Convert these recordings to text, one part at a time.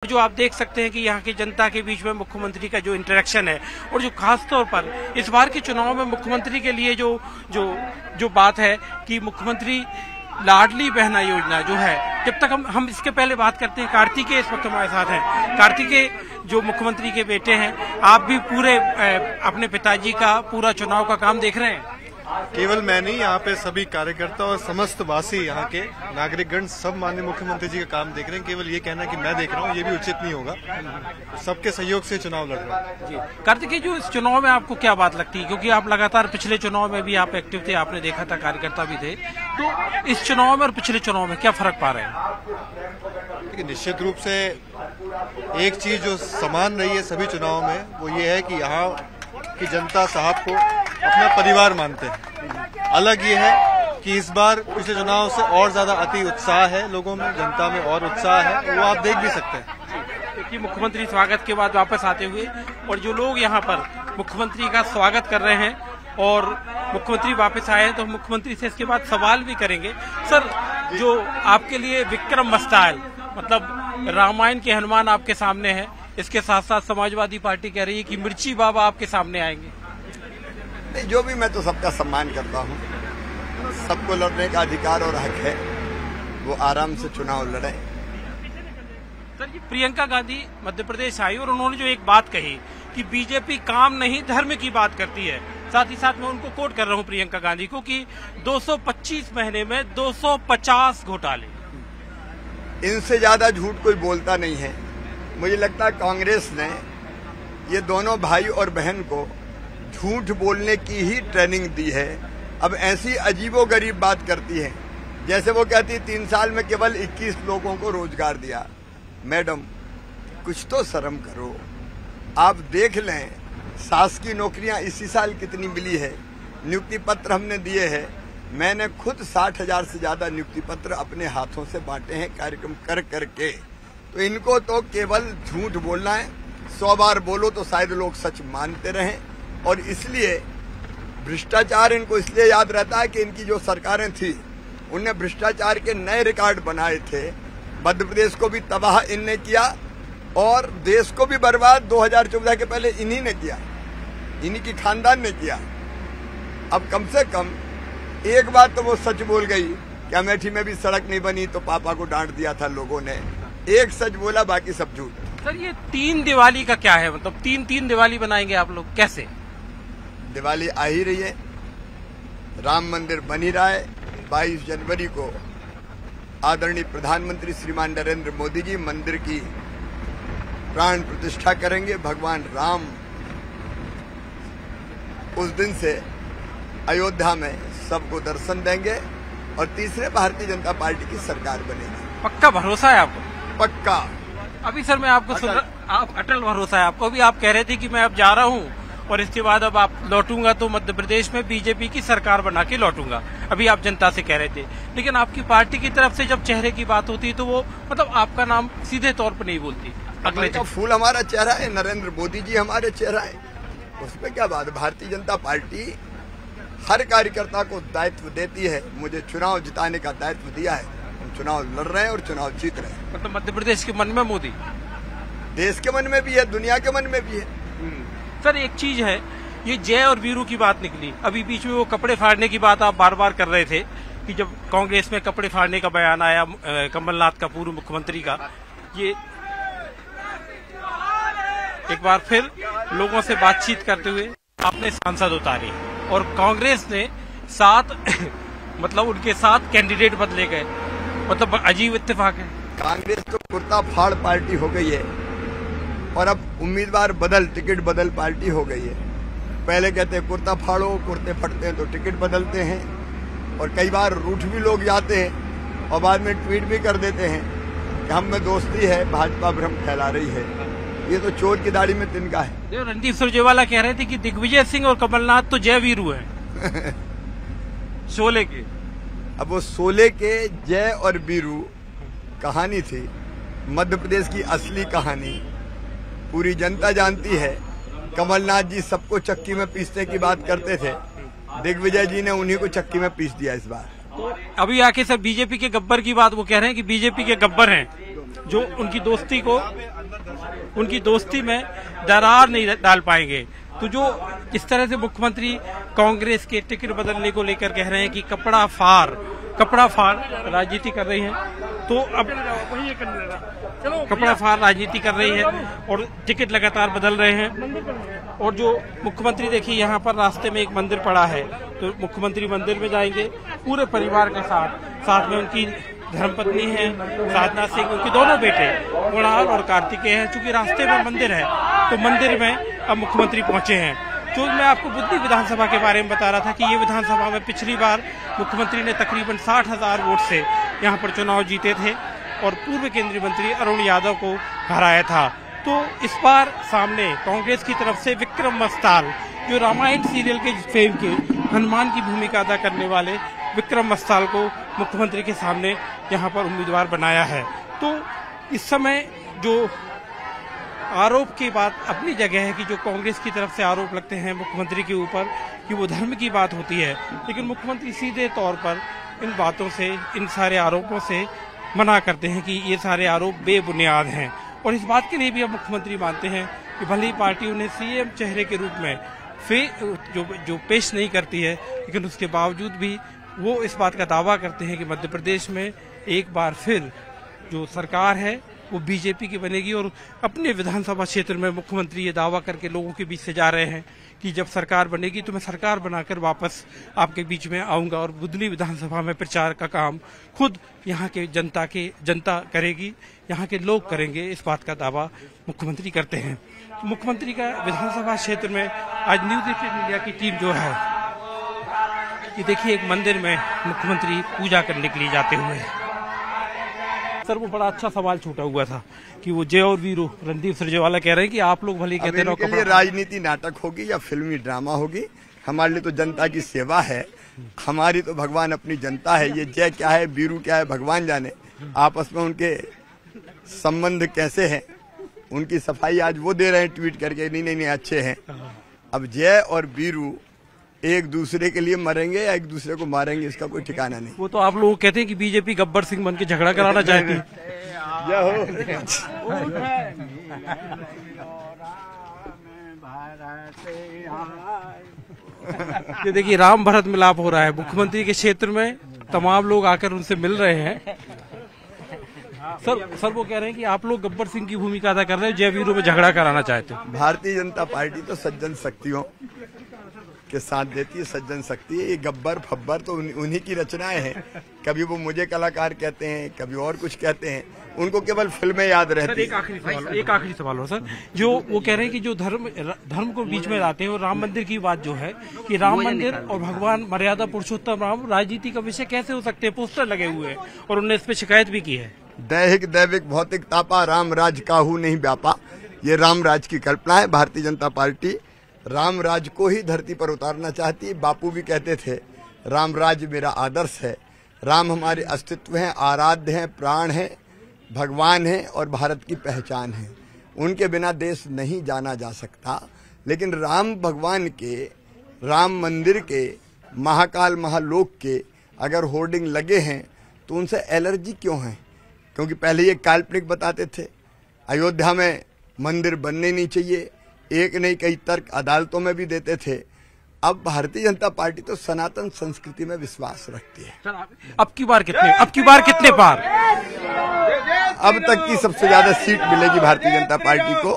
जो आप देख सकते हैं कि यहाँ की जनता के बीच में मुख्यमंत्री का जो इंटरेक्शन है और जो खास तौर पर इस बार के चुनाव में मुख्यमंत्री के लिए जो बात है कि मुख्यमंत्री लाडली बहना योजना जो है, जब तक हम इसके पहले बात करते हैं, कार्तिकेय इस वक्त हमारे साथ हैं। कार्तिकेय जो मुख्यमंत्री के बेटे हैं, आप भी पूरे अपने पिताजी का पूरा चुनाव का काम देख रहे हैं? केवल मैं नहीं, यहाँ पे सभी कार्यकर्ता और समस्त वासी, यहाँ के नागरिकगण सब माननीय मुख्यमंत्री जी का काम देख रहे हैं। केवल ये कहना कि मैं देख रहा हूँ, ये भी उचित नहीं होगा। सबके सहयोग से चुनाव लड़ रहे हैं। कार्तिकेय, जो इस चुनाव में आपको क्या बात लगती है, क्योंकि आप लगातार पिछले चुनाव में भी आप एक्टिव थे, आपने देखा था, कार्यकर्ता भी थे, तो इस चुनाव में और पिछले चुनाव में क्या फर्क पा रहे हैं? देखिए, निश्चित रूप से एक चीज जो समान रही है सभी चुनाव में, वो ये है कि यहाँ की जनता साहब को अपना परिवार मानते हैं। अलग ये है कि इस बार पिछले चुनाव से और ज्यादा अति उत्साह है लोगों में, जनता में और उत्साह है, वो आप देख भी सकते हैं। क्योंकि मुख्यमंत्री स्वागत के बाद वापस आते हुए और जो लोग यहाँ पर मुख्यमंत्री का स्वागत कर रहे हैं और मुख्यमंत्री वापस आए हैं, तो मुख्यमंत्री से इसके बाद सवाल भी करेंगे। सर, जो आपके लिए विक्रम मस्ताल, मतलब रामायण के हनुमान आपके सामने है, इसके साथ साथ समाजवादी पार्टी कह रही है कि मिर्ची बाबा आपके सामने आएंगे। नहीं, जो भी, मैं तो सबका सम्मान करता हूँ। सबको लड़ने का अधिकार और हक है, वो आराम से चुनाव लड़े। सर, जी प्रियंका गांधी मध्य प्रदेश आई और उन्होंने जो एक बात कही कि बीजेपी काम नहीं धर्म की बात करती है, साथ ही साथ मैं उनको कोट कर रहा हूँ प्रियंका गांधी को कि 225 महीने में 250 घोटाले। इनसे ज्यादा झूठ कोई बोलता नहीं है। मुझे लगता है कांग्रेस ने ये दोनों भाई और बहन को झूठ बोलने की ही ट्रेनिंग दी है। अब ऐसी अजीबोगरीब बात करती है, जैसे वो कहती 3 साल में केवल 21 लोगों को रोजगार दिया। मैडम, कुछ तो शर्म करो। आप देख लें, शासकीय नौकरियां इसी साल कितनी मिली है, नियुक्ति पत्र हमने दिए हैं। मैंने खुद 60,000 से ज्यादा नियुक्ति पत्र अपने हाथों से बांटे हैं, कार्यक्रम कर करके। तो इनको तो केवल झूठ बोलना है। 100 बार बोलो तो शायद लोग सच मानते रहें, और इसलिए भ्रष्टाचार इनको इसलिए याद रहता है कि इनकी जो सरकारें थी उनने भ्रष्टाचार के नए रिकॉर्ड बनाए थे। मध्य प्रदेश को भी तबाह इनने किया और देश को भी बर्बाद 2014 के पहले इन्हीं ने किया, इन्हीं की खानदान ने किया। अब कम से कम एक बात तो वो सच बोल गई कि अमेठी में भी सड़क नहीं बनी तो पापा को डांट दिया था लोगों ने। एक सच बोला, बाकी सब झूठ। सर, ये 3 दिवाली का क्या है, मतलब 3 दिवाली बनाएंगे आप लोग, कैसे? दिवाली आ ही रही है, राम मंदिर बन ही रहा है। 22 जनवरी को आदरणीय प्रधानमंत्री श्रीमान नरेंद्र मोदी जी मंदिर की प्राण प्रतिष्ठा करेंगे। भगवान राम उस दिन से अयोध्या में सबको दर्शन देंगे और तीसरे भारतीय जनता पार्टी की सरकार बनेगी। पक्का भरोसा है आपको? पक्का। अभी सर मैं आपको आप अटल भरोसा है आपको? अभी आप कह रहे थे कि मैं अब जा रहा हूँ और इसके बाद अब आप लौटूंगा तो मध्य प्रदेश में बीजेपी की सरकार बना के लौटूंगा, अभी आप जनता से कह रहे थे। लेकिन आपकी पार्टी की तरफ से जब चेहरे की बात होती है तो वो मतलब आपका नाम सीधे तौर पर नहीं बोलती। अगले का फूल हमारा चेहरा है, नरेंद्र मोदी जी हमारे चेहरा है, उसमें क्या बात है। भारतीय जनता पार्टी हर कार्यकर्ता को दायित्व देती है। मुझे चुनाव जिताने का दायित्व दिया है, हम चुनाव लड़ रहे हैं और चुनाव जीत रहे हैं। मतलब मध्य प्रदेश के मन में मोदी, देश के मन में भी है, दुनिया के मन में भी है। सर, एक चीज है, ये जय और वीरू की बात निकली, अभी बीच में वो कपड़े फाड़ने की बात आप बार बार कर रहे थे कि जब कांग्रेस में कपड़े फाड़ने का बयान आया कमलनाथ का, पूर्व मुख्यमंत्री का, ये एक बार फिर लोगों से बातचीत करते हुए आपने सांसद उतारे और कांग्रेस ने 7 मतलब उनके 7 कैंडिडेट बदले गए, मतलब अजीब इत्तेफाक है। कांग्रेस तो कुर्ता फाड़ पार्टी हो गई है और अब उम्मीदवार बदल, टिकट बदल पार्टी हो गई है। पहले कहते हैं कुर्ता फाड़ो, कुर्ते फटते हैं तो टिकट बदलते हैं, और कई बार रूठ भी लोग जाते हैं और बाद में ट्वीट भी कर देते हैं कि हम में दोस्ती है, भाजपा भ्रम फैला रही है। ये तो चोर की दाढ़ी में तिनका है। रणदीप सुरजेवाला कह रहे थे कि दिग्विजय सिंह और कमलनाथ तो जय वीरू हैं शोले के। अब वो शोले के जय और वीरू कहानी थी, मध्य प्रदेश की असली कहानी पूरी जनता जानती है। कमलनाथ जी सबको चक्की में पीसने की बात करते थे, दिग्विजय जी ने उन्हीं को चक्की में पीस दिया इस बार। तो अभी आके सर बीजेपी के गब्बर की बात वो कह रहे हैं कि बीजेपी के गब्बर हैं जो उनकी दोस्ती में दरार नहीं डाल पाएंगे। तो जो इस तरह से मुख्यमंत्री कांग्रेस के टिकट बदलने को लेकर कह रहे हैं कि कपड़ा फाड़ राजनीति कर रही है, तो अब कपड़ा फाड़ राजनीति कर रही है और टिकट लगातार बदल रहे हैं। और जो मुख्यमंत्री देखिए यहाँ पर रास्ते में एक मंदिर पड़ा है, तो मुख्यमंत्री मंदिर में जाएंगे पूरे परिवार के साथ में उनकी धर्मपत्नी है साधना सिंह, उनके दोनों बेटे कुणाल और कार्तिकेय हैं। चूंकि रास्ते में मंदिर है तो मंदिर में अब मुख्यमंत्री पहुंचे हैं। जो मैं आपको बुद्धि विधानसभा के बारे में बता रहा था कि ये विधानसभा में पिछली बार मुख्यमंत्री ने तकरीबन 60,000 वोट से यहाँ पर चुनाव जीते थे और पूर्व केंद्रीय मंत्री अरुण यादव को हराया था। तो इस बार सामने कांग्रेस की तरफ से विक्रम मस्ताल, जो रामायण सीरियल के फेम के हनुमान की भूमिका अदा करने वाले विक्रम मस्ताल को मुख्यमंत्री के सामने यहाँ पर उम्मीदवार बनाया है। तो इस समय जो आरोप की बात अपनी जगह है कि जो कांग्रेस की तरफ से आरोप लगते हैं मुख्यमंत्री के ऊपर कि वो धर्म की बात होती है, लेकिन मुख्यमंत्री सीधे तौर पर इन बातों से, इन सारे आरोपों से मना करते हैं कि ये सारे आरोप बेबुनियाद हैं। और इस बात के लिए भी अब मुख्यमंत्री मानते हैं कि भले ही पार्टी उन्हें सीएम चेहरे के रूप में जो पेश नहीं करती है, लेकिन उसके बावजूद भी वो इस बात का दावा करते हैं कि मध्य प्रदेश में एक बार फिर जो सरकार है वो बीजेपी की बनेगी। और अपने विधानसभा क्षेत्र में मुख्यमंत्री ये दावा करके लोगों के बीच से जा रहे हैं कि जब सरकार बनेगी तो मैं सरकार बनाकर वापस आपके बीच में आऊंगा और बुधनी विधानसभा में प्रचार का काम खुद यहाँ के जनता करेगी, यहाँ के लोग करेंगे। इस बात का दावा मुख्यमंत्री करते हैं। मुख्यमंत्री का विधानसभा क्षेत्र में आज न्यूज 18 इंडिया की टीम जो है, ये देखिए एक मंदिर में मुख्यमंत्री पूजा करने के लिए जाते हुए। सर वो बड़ा अच्छा सवाल छूटा हुआ था कि वो जय और वीरू रणदीप सुरजेवाला कह रहे हैं कि आप लोग भले कहते रहो कपड़ा राजनीति नाटक होगी या फिल्मी ड्रामा होगी, हमारे लिए तो जनता की सेवा है, हमारी तो भगवान अपनी जनता है। ये जय क्या है वीरू क्या है भगवान जाने, आपस में उनके संबंध कैसे हैं, उनकी सफाई आज वो दे रहे हैं ट्वीट करके, नहीं अच्छे हैं। अब जय और वीरू एक दूसरे के लिए मरेंगे या एक दूसरे को मारेंगे, इसका कोई ठिकाना नहीं। वो तो आप लोग कहते हैं कि बीजेपी गब्बर सिंह बन के झगड़ा कराना चाहती है। ये देखिए राम भरत मिलाप हो रहा है मुख्यमंत्री के क्षेत्र में, तमाम लोग आकर उनसे मिल रहे हैं। सर वो कह रहे हैं कि आप लोग गब्बर सिंह की भूमिका अदा कर रहे हैं, जय वीरू में झगड़ा कराना चाहते हैं। भारतीय जनता पार्टी तो सज्जन शक्तियों के साथ देती है, सज्जन शक्ति है। ये गब्बर फब्बर तो उन्हीं की रचनाएं हैं। कभी वो मुझे कलाकार कहते हैं, कभी और कुछ कहते हैं, उनको केवल फिल्में याद रहती है। एक आखिरी सवाल हो सर, जो वो कह रहे हैं कि जो धर्म को बीच में लाते हैं, और राम मंदिर की बात जो है कि राम मंदिर और भगवान मर्यादा पुरुषोत्तम राम राजनीति का विषय कैसे हो सकते हैं, पोस्टर लगे हुए हैं और उन्होंने इस पर शिकायत भी की है। दैहिक दैविक भौतिक तापा राम राज काहू नहीं व्यापा, ये राम राज की कल्पना है। भारतीय जनता पार्टी राम राज को ही धरती पर उतारना चाहती है। बापू भी कहते थे राम राज मेरा आदर्श है। राम हमारे अस्तित्व हैं, आराध्य हैं, प्राण हैं, भगवान हैं और भारत की पहचान है। उनके बिना देश नहीं जाना जा सकता। लेकिन राम भगवान के, राम मंदिर के, महाकाल महालोक के अगर होर्डिंग लगे हैं तो उनसे एलर्जी क्यों है? क्योंकि पहले ये काल्पनिक बताते थे, अयोध्या में मंदिर बनने नहीं चाहिए, एक नहीं कई तर्क अदालतों में भी देते थे। अब भारतीय जनता पार्टी तो सनातन संस्कृति में विश्वास रखती है। अब की बार कितने पार? अब तक की सबसे ज्यादा सीट मिलेगी भारतीय जनता पार्टी को,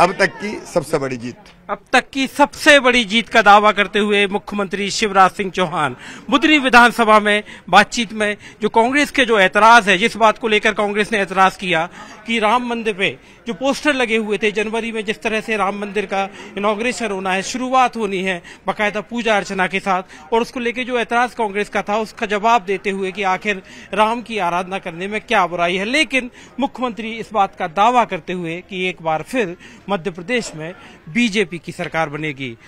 अब तक की सबसे बड़ी जीत। अब तक की सबसे बड़ी जीत का दावा करते हुए मुख्यमंत्री शिवराज सिंह चौहान बुधनी विधानसभा में बातचीत में जो कांग्रेस के जो ऐतराज है, जिस बात को लेकर कांग्रेस ने ऐतराज किया कि राम मंदिर पे जो पोस्टर लगे हुए थे, जनवरी में जिस तरह से राम मंदिर का इनॉग्रेशन होना है, शुरुआत होनी है बाकायदा पूजा अर्चना के साथ, और उसको लेकर जो ऐतराज कांग्रेस का था उसका जवाब देते हुए कि आखिर राम की आराधना करने में क्या बुराई है। लेकिन मुख्यमंत्री इस बात का दावा करते हुए कि एक बार फिर मध्य प्रदेश में बीजेपी की सरकार बनेगी।